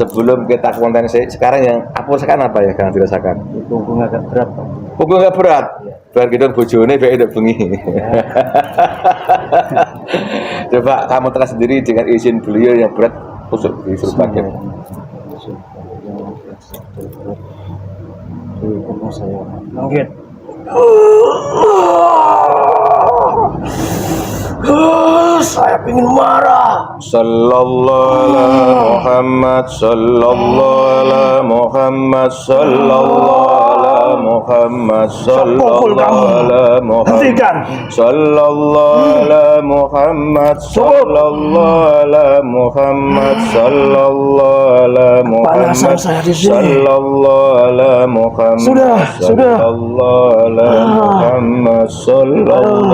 Sebelum kita konten sekarang yang apa sekarang apa ya yang dirasakan? Punggung agak berat. Punggung agak berat. Biar kita bojone biar tidak bengi. Coba kamu tekan sendiri dengan izin beliau yang berat usuk disuruh pakai. Saya lanjut. Saya ingin marah. Sallallahu alaihi Muhammad sallallahu alaihi Muhammad sallallahu alaihi Muhammad sallallahu alaihi Muhammad sallallahu alaihi Muhammad sallallahu alaihi Muhammad sallallahu alaihi Muhammad sallallahu alaihi Muhammad sallallahu alaihi Muhammad sallallahu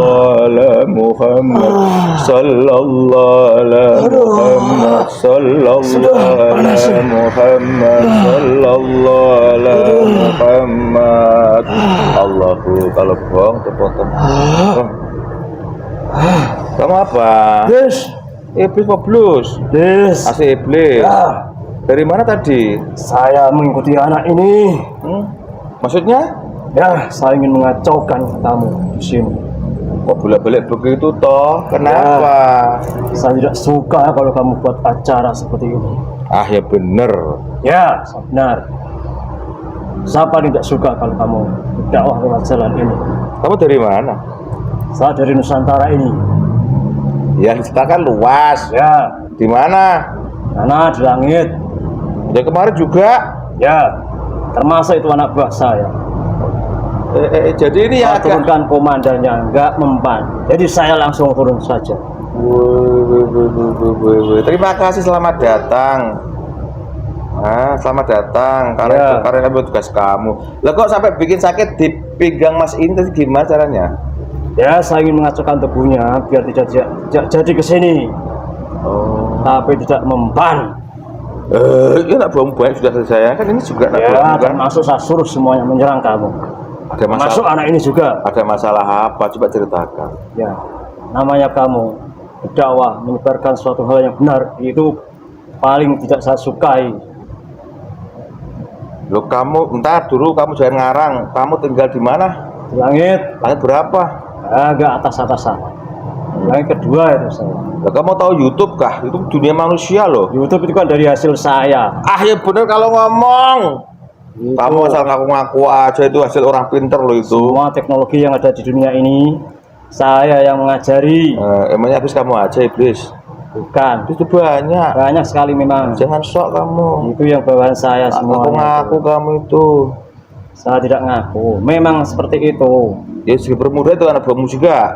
alaihi Muhammad sallallahu alaihi Muhammad sallallahu alaihi Muhammad sallallahu alaihi Muhammad. Allahu kalau bohong terpotong. Kamu apa? Iblis poblus. Asli iblis. Ya. Dari mana tadi? Saya mengikuti anak ini. Maksudnya? Ya, saya ingin mengacaukan kamu di sini. Kok bolak-balik begitu toh? Kenapa? Ya, saya tidak suka kalau kamu buat acara seperti ini. Ah ya bener. Ya, benar. Siapa tidak suka kalau kamu berdakwah lewat jalan ini? Kamu dari mana? Saya dari Nusantara ini. Ya kita kan luas. Ya, Di mana? karena di langit. Ya kemarin juga. Ya, termasuk itu anak buah saya. Jadi ini yang Saya turunkan komandannya, enggak mempan. Jadi saya langsung turun saja. Terima kasih, selamat datang. Selamat datang. Karena itu tugas kamu. Lah kok sampai bikin sakit di pinggang Mas ini tadi gimana caranya? Ya, saya ingin mengacaukan tubuhnya biar tidak jadi ke sini. Tapi tidak mempan. Ini nak bom banyak sudah selesai kan, ini juga nak Ya, bom, kan? termasuk saya suruh semuanya menyerang kamu. Ada masalah. Masuk anak ini juga. Ada masalah apa? Coba ceritakan. Ya, namanya kamu berdakwah menyebarkan suatu hal yang benar, itu paling tidak saya sukai. Loh kamu, entar dulu kamu jangan ngarang. Kamu tinggal di mana? Di langit, Langit berapa? agak atas-atasan. Langit kedua itu saya. Lah kamu tahu YouTube kah? Itu dunia manusia loh. YouTube itu kan dari hasil saya. Ah ya bener kalau ngomong. Itu. Kamu asal ngaku-ngaku aja, itu hasil orang pinter loh itu. Semua teknologi yang ada di dunia ini saya yang mengajari. Emangnya habis kamu aja iblis? Bukan. Itu banyak. Banyak sekali memang. Jangan sok kamu. Itu yang bawaan saya semua. Ngaku-ngaku kamu itu. Saya tidak ngaku. Memang seperti itu. Ya segi bermuda itu anak buahmu juga.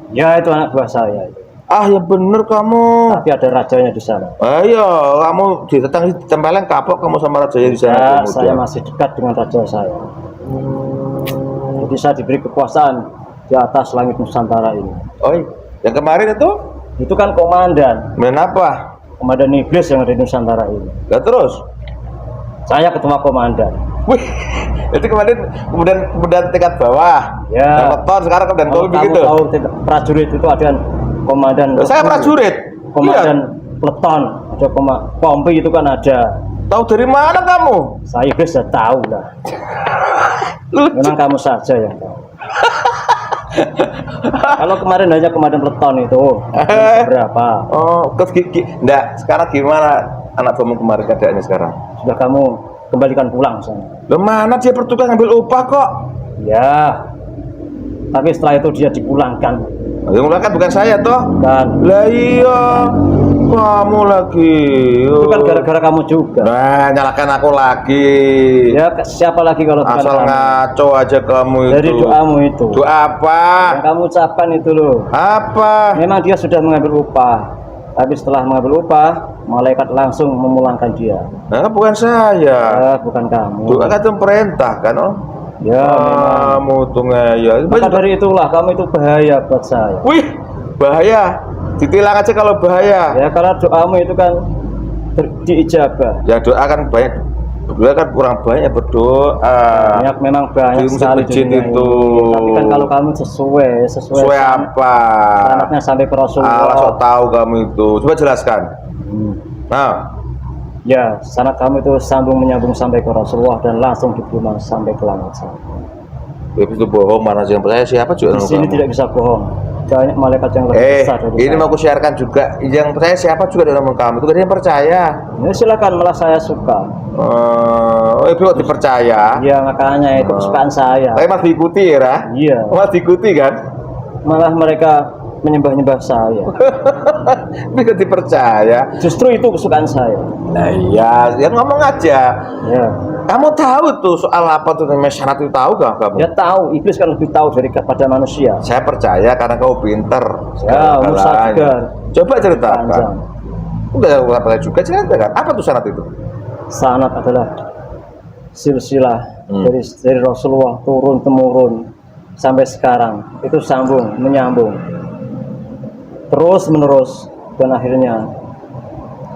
Ya, itu anak buah saya. Ah ya bener kamu. Tapi ada rajanya di sana. Ayo, kamu ditempelin kapok kamu sama rajanya di sana. Ya, saya masih dekat dengan raja saya. Jadi saya diberi kekuasaan di atas langit Nusantara ini. Oh, yang kemarin Itu kan komandan. apa? Komandan iblis yang ada di Nusantara ini. Lah terus? Saya ketua komandan. Wih, itu kemudian tingkat bawah. Ya. Yang sekarang kemudian Kalau kamu kamu begitu. tahu prajurit itu ada komandan. Saya prajurit. Komandan Iya. peleton, ada pompi itu kan ada. Tahu dari mana kamu? Saya iblis sudah tahu lah. Lucu. Memang kamu saja yang tahu. Kalau kemarin hanya komandan peleton itu berapa? Oh, enggak. Sekarang gimana anak kamu kemarin keadaannya sekarang? Sudah kamu kembalikan pulang sana. Loh mana dia bertugas ngambil upah kok? Ya. Tapi setelah itu dia dipulangkan. Yang mulai kan bukan saya toh. Dan Lah iya, kamu lagi. itu kan gara-gara kamu juga. Nah, nyalakan aku lagi. Ya, siapa lagi kalau bukan Asal kamu? ngaco aja kamu itu. Dari doamu itu. Doa apa? Yang kamu ucapkan itu loh. Apa? Memang dia sudah mengambil upah. Tapi setelah mengambil upah, malaikat langsung memulangkan dia. Nah, bukan saya. Ya, bukan kamu. Doa kan itu perintah kan, oh? Ya, memang. Kamu tuh ngeyel. Maka dari itulah kamu itu bahaya buat saya. Wih, bahaya. Ditilang aja kalau bahaya. Ya, karena doamu itu kan diijabah. Ya doa kan banyak. Berdua kan kurang banyak berdoa. Banyak, memang banyak Di sekali masjid dunia itu. ini. Tapi kan kalau kamu sesuai Sesuai apa? anaknya sampai ke Rasulullah. Allah sok tahu kamu itu. Coba jelaskan. Nah, Ya, sanad kamu itu sambung menyambung sampai ke Rasulullah dan langsung diterima sampai ke langit sana. Itu bohong, mana sih yang percaya siapa juga Di sini kamu? tidak bisa bohong. Banyak malaikat yang lebih besar dari Ini saya. mau aku siarkan juga. Yang percaya siapa juga dalam kamu itu, gak ada yang percaya. Ya, silakan, malah saya suka. Itu kok dipercaya. Iya, makanya itu kesukaan saya. Tapi mas diikuti ya, Ra? Iya, Mas diikuti kan? malah mereka menyembah-nyembah saya. Ini kok dipercaya. Justru itu kesukaan saya. Nah iya, ya ngomong aja. Ya, Kamu tahu tuh soal apa tuh namanya syarat itu, tahu gak kamu? dia tahu, iblis kan lebih tahu daripada manusia. Saya percaya karena kamu pinter. Ya, segala Musa galanya. juga Coba ceritakan. panjang. Udah aku percaya juga, ceritakan. Apa tuh syarat itu? Sanad adalah silsilah dari Rasulullah turun temurun sampai sekarang, itu sambung menyambung terus menerus, dan akhirnya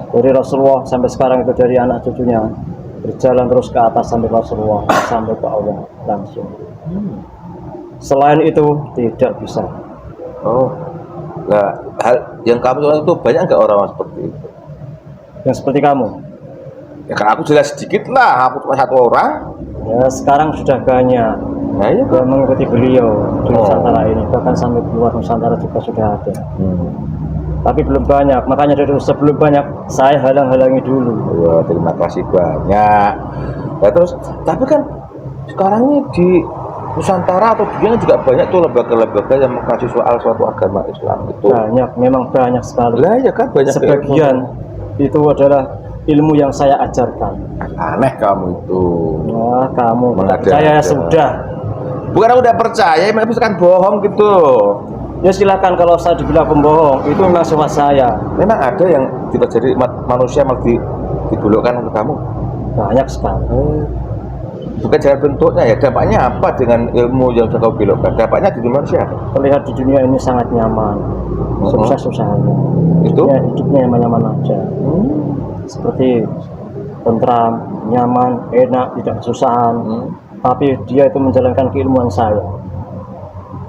dari Rasulullah sampai sekarang itu dari anak cucunya berjalan terus ke atas sampai Rasulullah sampai ke Allah langsung. Selain itu tidak bisa. Oh, nah, hal yang kamu tahu itu banyak nggak orang seperti itu? Yang seperti kamu, Ya kan aku jelas sedikit lah, aku cuma satu orang. ya sekarang sudah banyak Nah iya kan? yang mengikuti beliau di Oh. Nusantara ini, bahkan sampai keluar Nusantara juga sudah ada. Tapi belum banyak, makanya dari sebelum banyak saya halang-halangi dulu. Ya, terima kasih banyak. Ya, terus, tapi kan sekarang ini di Nusantara atau dunia juga banyak tuh lembaga-lembaga yang mengkaji soal suatu agama Islam itu. Banyak, memang banyak sekali. Lah ya kan banyak Sebagian itu adalah ilmu yang saya ajarkan. ilmu. Aneh kamu itu. Wah, kamu Mengada-ada. saya sudah. Bukan aku udah percaya, memang itu kan bohong gitu. Ya silakan, kalau saya dibilang pembohong, itu memang sifat saya. Memang ada yang tidak jadi manusia malah dibulokkan ke kamu. Banyak sekali. Bukan jalan bentuknya ya, dampaknya apa dengan ilmu yang sudah kau belokkan? Dampaknya di manusia apa? Terlihat di dunia ini sangat nyaman. Susah-susahnya. Itu? Ya, hidupnya nyaman-nyaman aja. Seperti tentram, nyaman, enak, tidak kesusahan. Tapi dia itu menjalankan keilmuan saya.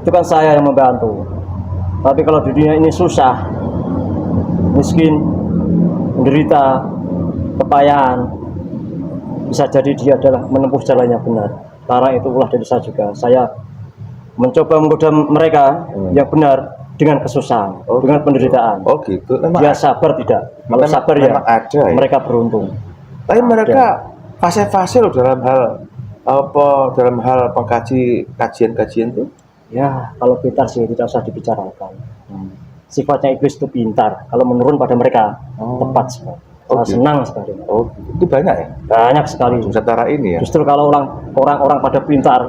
Itu kan saya yang membantu. Tapi kalau di dunia ini susah, miskin, menderita, kepayahan, bisa jadi dia adalah menempuh jalan yang benar. Karena itu ulah dari saya juga. Saya mencoba menggoda mereka yang benar dengan kesusahan, dengan penderitaan. Oh gitu, memang Dia sabar tidak? Kalau Memang- sabar ya, memang ada ya. mereka beruntung. Tapi mereka fase-fase loh dalam hal dalam hal pengkaji kajian-kajian itu. Ya, kalau pintar sih tidak usah dibicarakan. Sifatnya iblis itu pintar. Kalau menurun pada mereka, tepat sekali. Oh, Saya gitu. senang sekali. Oh, itu banyak ya Banyak sekali. Nusantara ini ya. Justru kalau orang-orang pada pintar,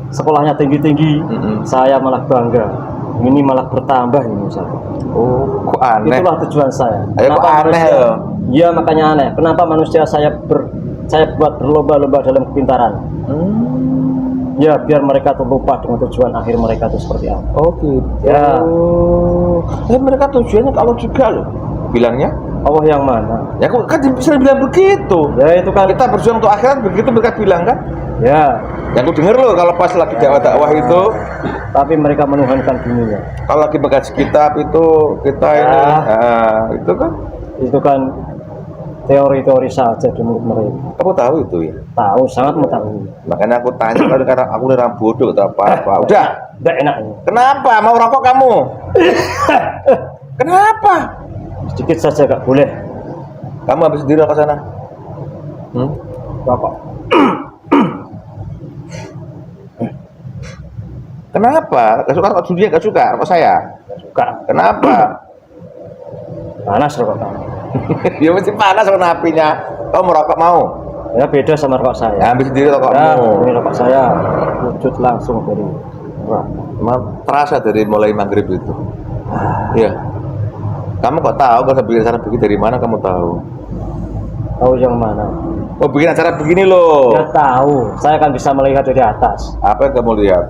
sekolahnya tinggi-tinggi, saya malah bangga. Ini malah bertambah ini saya. Oh, kok aneh. Itulah tujuan saya. Ayo, kok aneh manusia- ya? Iya, makanya aneh. Kenapa manusia saya buat berlomba-lomba dalam kepintaran? Ya, biar mereka tuh lupa dengan tujuan akhir mereka itu seperti apa. Oh gitu. Ya. Tapi mereka tujuannya kalau juga loh bilangnya. Allah yang mana? Ya kok kan bisa bilang begitu. Ya itu kan. Kita berjuang untuk akhirat begitu mereka bilang kan. Ya, Yang aku dengar loh kalau pas lagi dakwah itu, tapi mereka menuhankan dunia. kalau lagi mengkaji kitab itu kita ini, Ah. itu kan. Itu kan teori-teori saja di mulut mereka. Kamu tahu itu ya. Tahu, sangat mengetahui. Makanya aku tanya karena aku ini orang bodoh atau apa. Udah. Tidak enak ini. Kenapa mau rokok kamu? Kenapa? Sedikit saja gak boleh. Kamu habis sendiri ke sana. Rokok. Kenapa? Gak suka rokok dunia, gak suka rokok saya. Suka. Kenapa? Panas rokok kamu. Ya mesti panas warna apinya. Kamu mau rokok mau? Ya beda sama rokok saya. Ya ambil sendiri Ya, rokokmu. ini rokok saya wujud langsung dari neraka. Terasa dari mulai maghrib itu. Iya. Kamu kok tahu kalau bikin acara begini dari mana kamu tahu? Tahu yang mana? Oh bikin acara begini loh. Ya tahu. Saya kan bisa melihat dari atas. Apa yang kamu lihat?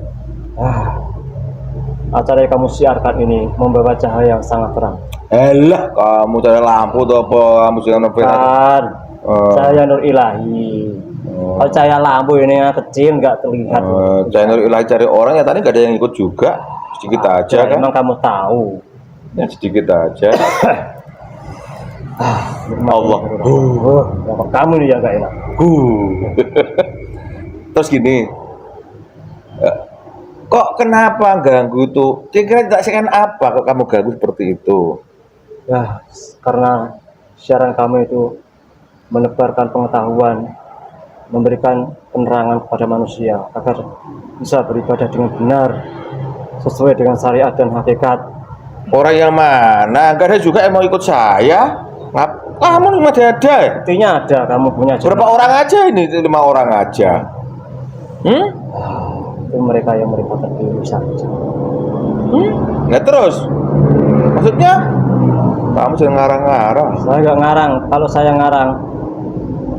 Acara yang kamu siarkan ini membawa cahaya yang sangat terang. Elah, kamu cari lampu atau apa? Kamu jangan novel. Kan, cahaya nur ilahi. Kalau cahaya lampu ini yang kecil nggak terlihat. Channel ilahi cari orang ya tadi nggak ada yang ikut juga. Sedikit aja Ya, kan? memang kamu tahu. Ya sedikit aja. Allah. Bapak kamu nih yang gak enak. Terus gini, kok kenapa ganggu tuh? Kira-kira tak sekan apa kok kamu ganggu seperti itu? Ya, karena siaran kamu itu menebarkan pengetahuan, memberikan penerangan kepada manusia agar bisa beribadah dengan benar sesuai dengan syariat dan hakikat. Orang yang mana? Gak ada juga yang mau ikut saya. Kamu 5 dada ya? Buktinya ada, kamu punya Berapa jemaah. orang aja ini? 5 orang aja. Itu mereka yang mereka terpilih saja. Nah terus? Maksudnya? Kamu jangan ngarang-ngarang. Saya nggak ngarang. Kalau saya ngarang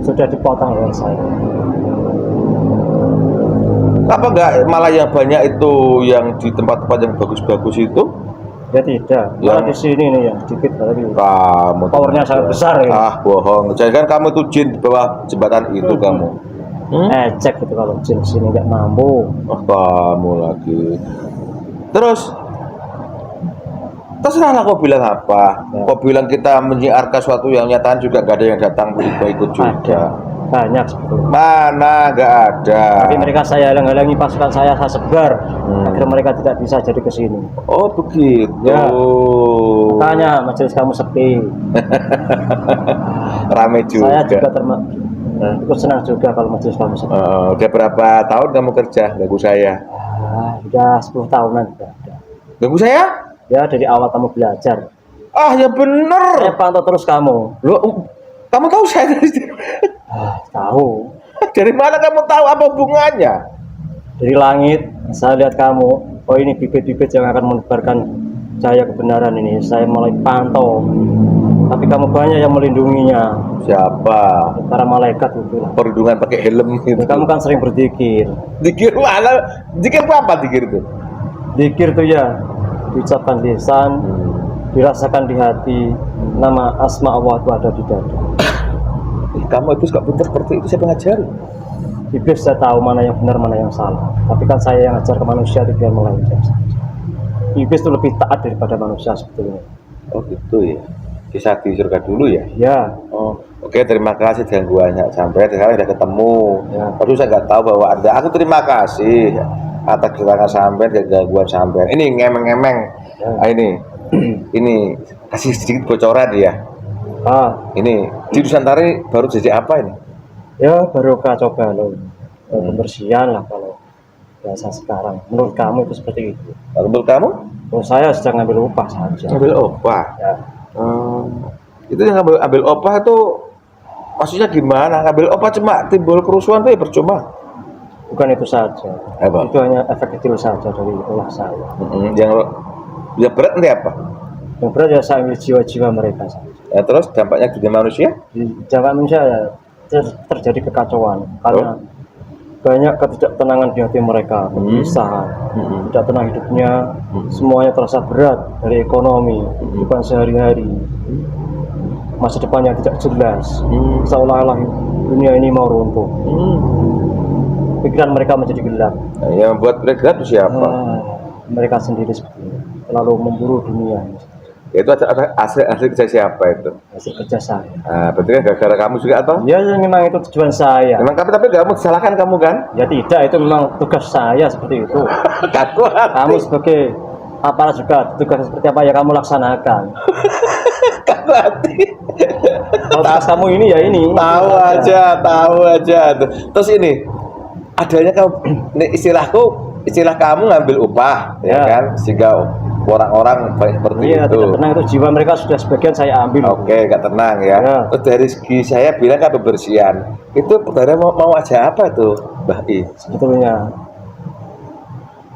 sudah dipotong oleh saya. Apa enggak malah yang banyak itu yang di tempat-tempat yang bagus-bagus itu? Ya tidak. Malah di sini nih ya dikit lagi. Kamu Powernya sangat besar ya. Ah, bohong. Jadi kan kamu tuh jin di bawah jembatan itu kamu. Cek gitu kalau jin sini nggak mampu. Ah, kamu lagi. Terus terserahlah kau bilang apa. Ya. Kau bilang kita menyiarkan sesuatu yang nyata juga gak ada yang datang ikut juga. Ada banyak sebetulnya. Mana gak ada. Tapi mereka saya halang-halangi pasukan saya sebar agar mereka tidak bisa jadi ke sini. Oh begitu. Ya. Makanya majelis kamu sepi. Rame juga. Saya juga ikut senang juga kalau majelis kamu sepi. Udah berapa tahun kamu kerja ganggu saya? Sudah 10 tahunan sudah ada. Ganggu saya? Ya dari awal kamu belajar. Ah ya bener. Saya pantau terus kamu. Loh, kamu tahu saya Tahu. dari mana kamu tahu apa hubungannya? Dari langit saya lihat kamu. Oh ini bibit-bibit yang akan menebarkan cahaya kebenaran ini. Saya mulai pantau. Tapi kamu banyak yang melindunginya. Siapa? Para malaikat itu lah. Perlindungan pakai helm gitu. Kamu kan sering berzikir. Dikir mana? Dikir apa dikir itu? Zikir tuh ya diucapkan lisan, dirasakan di hati. Nama asma Allah itu ada di dada. Kamu itu suka pintar seperti itu, siapa ngajari? Iblis saya tahu mana yang benar, mana yang salah. Tapi kan saya yang ajar ke manusia itu biar melainkan saja. Iblis itu lebih taat daripada manusia sebetulnya. Oh gitu ya. Kisah di surga dulu ya? Ya, Oh, oke, terima kasih gangguannya sampai sekarang sudah ketemu. Ya. Terus saya nggak tahu bahwa Anda. Aku terima kasih atas keterangan sampai dan gangguan sampai. Ini ngemeng-ngemeng. Ya. Ini kasih sedikit bocoran ya. Ini di Nusantara ini baru jadi apa ini? Ya baru coba lo pembersihan lah kalau biasa sekarang. Menurut kamu itu seperti itu? Menurut kamu? Menurut saya sedang ngambil upah saja. Ngambil opah. Ya. Itu yang ambil opah itu maksudnya gimana? Ngambil opah cuma timbul kerusuhan tuh ya percuma. Bukan itu saja. Apa? Itu hanya efek kecil saja dari ulah saya. Yang berat nanti apa? Yang berat ya saya ambil jiwa-jiwa mereka saja. Ya, terus dampaknya di manusia? Di zaman manusia ya terjadi kekacauan karena banyak ketidaktenangan di hati mereka, kegelisahan, tidak tenang hidupnya, semuanya terasa berat dari ekonomi, kehidupan sehari-hari, masa depan yang tidak jelas, seolah-olah dunia ini mau runtuh. Pikiran mereka menjadi gelap. Nah, yang membuat mereka itu siapa? Mereka sendiri seperti ini, terlalu memburu dunia. Itu ada hasil kerja siapa itu? Hasil kerja saya. Nah, berarti kan gara-gara kamu juga atau? Ya memang itu tujuan saya. Memang tapi kamu disalahkan kamu kan? Ya tidak, itu memang tugas saya seperti itu. Kamu sebagai aparat juga tugas seperti apa ya kamu laksanakan. Kamu hati. Kalau tugas kamu ini ya ini. Tahu aja. Terus ini adanya kamu istilah kamu ngambil upah ya kan sehingga orang-orang baik seperti iya, itu. tidak tenang itu jiwa mereka sudah sebagian saya ambil. Oke, gak tenang ya. Terus dari segi saya bilang kan pembersihan itu sebenarnya mau aja apa tuh Mbah I? Sebetulnya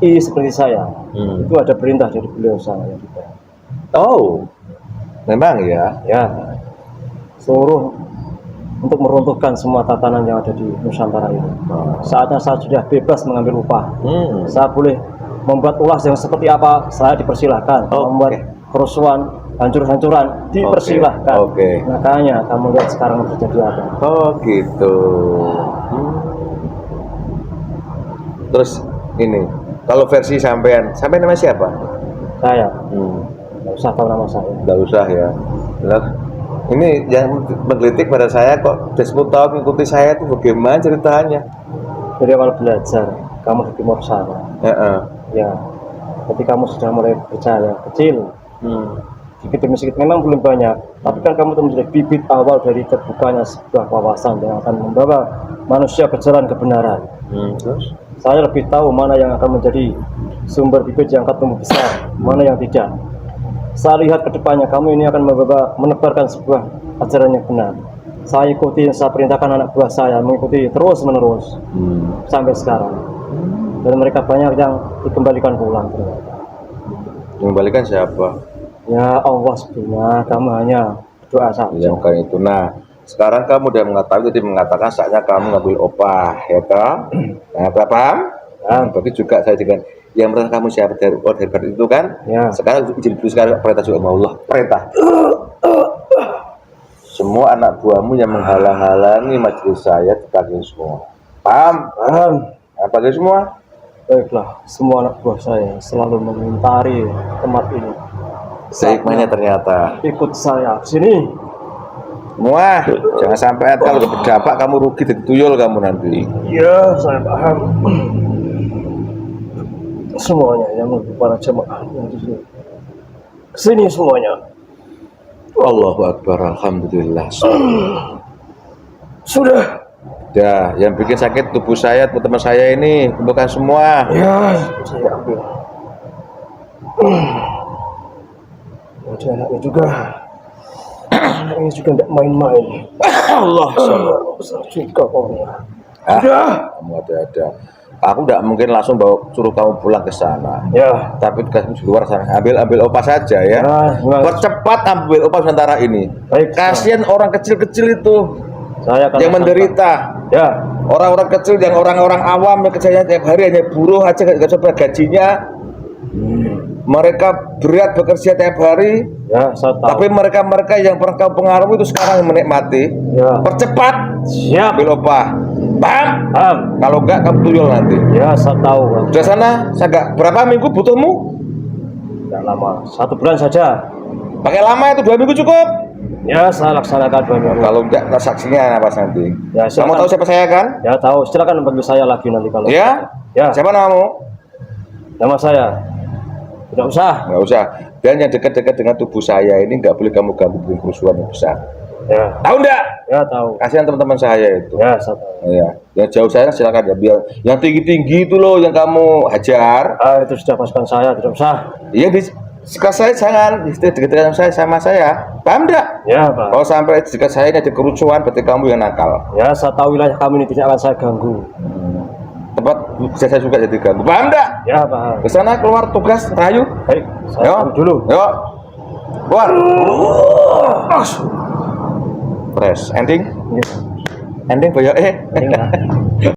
seperti saya itu ada perintah dari beliau saya juga. Oh, memang ya. Ya, seluruh untuk meruntuhkan semua tatanan yang ada di Nusantara ini. Saatnya saya sudah bebas mengambil upah. Saya boleh membuat ulah yang seperti apa saya dipersilahkan. Membuat kerusuhan, hancur-hancuran dipersilahkan. Makanya kamu lihat sekarang terjadi apa. Oh gitu. Terus ini kalau versi sampean namanya siapa? Saya. Nggak usah tahu nama saya. Nggak usah ya. Benar. Ini yang menggelitik pada saya kok udah 10 tahun mengikuti saya itu bagaimana ceritanya? Dari awal belajar, kamu di timur sana. Ya, ketika kamu sudah mulai percaya, kecil, sedikit demi sedikit memang belum banyak, tapi kan kamu itu menjadi bibit awal dari terbukanya sebuah wawasan yang akan membawa manusia ke jalan kebenaran. Terus? Saya lebih tahu mana yang akan menjadi sumber bibit yang akan tumbuh besar, mana yang tidak. Saya lihat ke depannya kamu ini akan menebarkan sebuah ajaran yang benar. Saya ikuti yang saya perintahkan anak buah saya, mengikuti terus menerus sampai sekarang. Dan mereka banyak yang dikembalikan pulang ternyata. Mengembalikan siapa? Ya Allah sebenarnya kamu hanya berdoa saja. Ya bukan itu. Nah, sekarang kamu udah mengetahui, jadi mengatakan saatnya kamu ngambil opah, ya toh? Nah, paham? Nah, berarti juga saya dengan yang merasa kamu siapa dari barat itu kan? Ya. Sekarang izin dulu sekarang perintah juga sama Allah. Perintah. Semua anak buahmu yang menghalang-halangi majelis saya dipanggil semua. Paham? Paham. Nah, panggil semua. Baiklah, semua anak buah saya selalu mengomentari tempat ini. Sehikmahnya ternyata. Ikut saya sini. Semua, jangan sampai kalau berdampak kamu rugi jadi tuyul kamu nanti. Ya, saya paham. Semuanya yang para jemaah yang di sini. Kesini semuanya. Allahu Akbar, alhamdulillah. Sudah. Ya, yang bikin sakit tubuh saya, teman saya ini, kumpulkan semua. Ya, saya ambil. Ada anaknya juga. Anaknya juga tidak main-main. Allah, juga orangnya. kamu ada. Aku tidak mungkin langsung suruh kamu pulang ke sana. Ya. Tapi kamu di luar sana, ambil opah saja ya. Percepat ambil opah sementara ini. Baik. Kasihan orang kecil-kecil itu. Saya akan yang menderita. Ya. Orang-orang kecil, yang orang-orang awam yang kerjanya tiap hari hanya buruh aja nggak coba gajinya. Mereka berat bekerja tiap hari. Ya, saya tahu. Tapi mereka yang pernah kau pengaruhi itu sekarang yang menikmati. Ya. Percepat. Siap. Ambil opah. Paham? Paham. Kalau enggak kamu tuyul nanti. Ya, saya tahu. Sudah sana, saya enggak. Berapa minggu butuhmu? Tidak lama, 1 bulan saja. Pakai lama itu 2 minggu cukup. Ya, saya laksanakan 2 minggu. Kalau enggak, saksinya apa nanti? Ya, kamu tahu siapa saya kan? Ya, tahu. Silakan panggil saya lagi nanti kalau. Ya? Ya. Siapa namamu? Nama saya. Tidak usah. Enggak usah. Dan yang dekat-dekat dengan tubuh saya ini enggak boleh kamu ganggu bikin kerusuhan yang besar. Ya. Tahu enggak? Ya, tahu. Kasihan teman-teman saya itu. Ya, saya tahu. Ya. Yang jauh saya silakan ya, biar yang tinggi-tinggi itu loh yang kamu hajar. Itu sudah pasukan saya, tidak usah. Iya, dekat saya jangan, dekat saya sama saya. Paham enggak? Ya, Pak. Kalau sampai dekat saya ini ada kerucuhan, berarti kamu yang nakal. Ya, saya tahu wilayah kamu ini tidak akan saya ganggu. Tempat saya juga jadi ganggu. Paham enggak? Ya, Pak. Ke sana keluar tugas rayu. Baik, saya Yo, pamit dulu. Yo. Keluar. Press ending. Ya. Ending boyo Ending, Pak.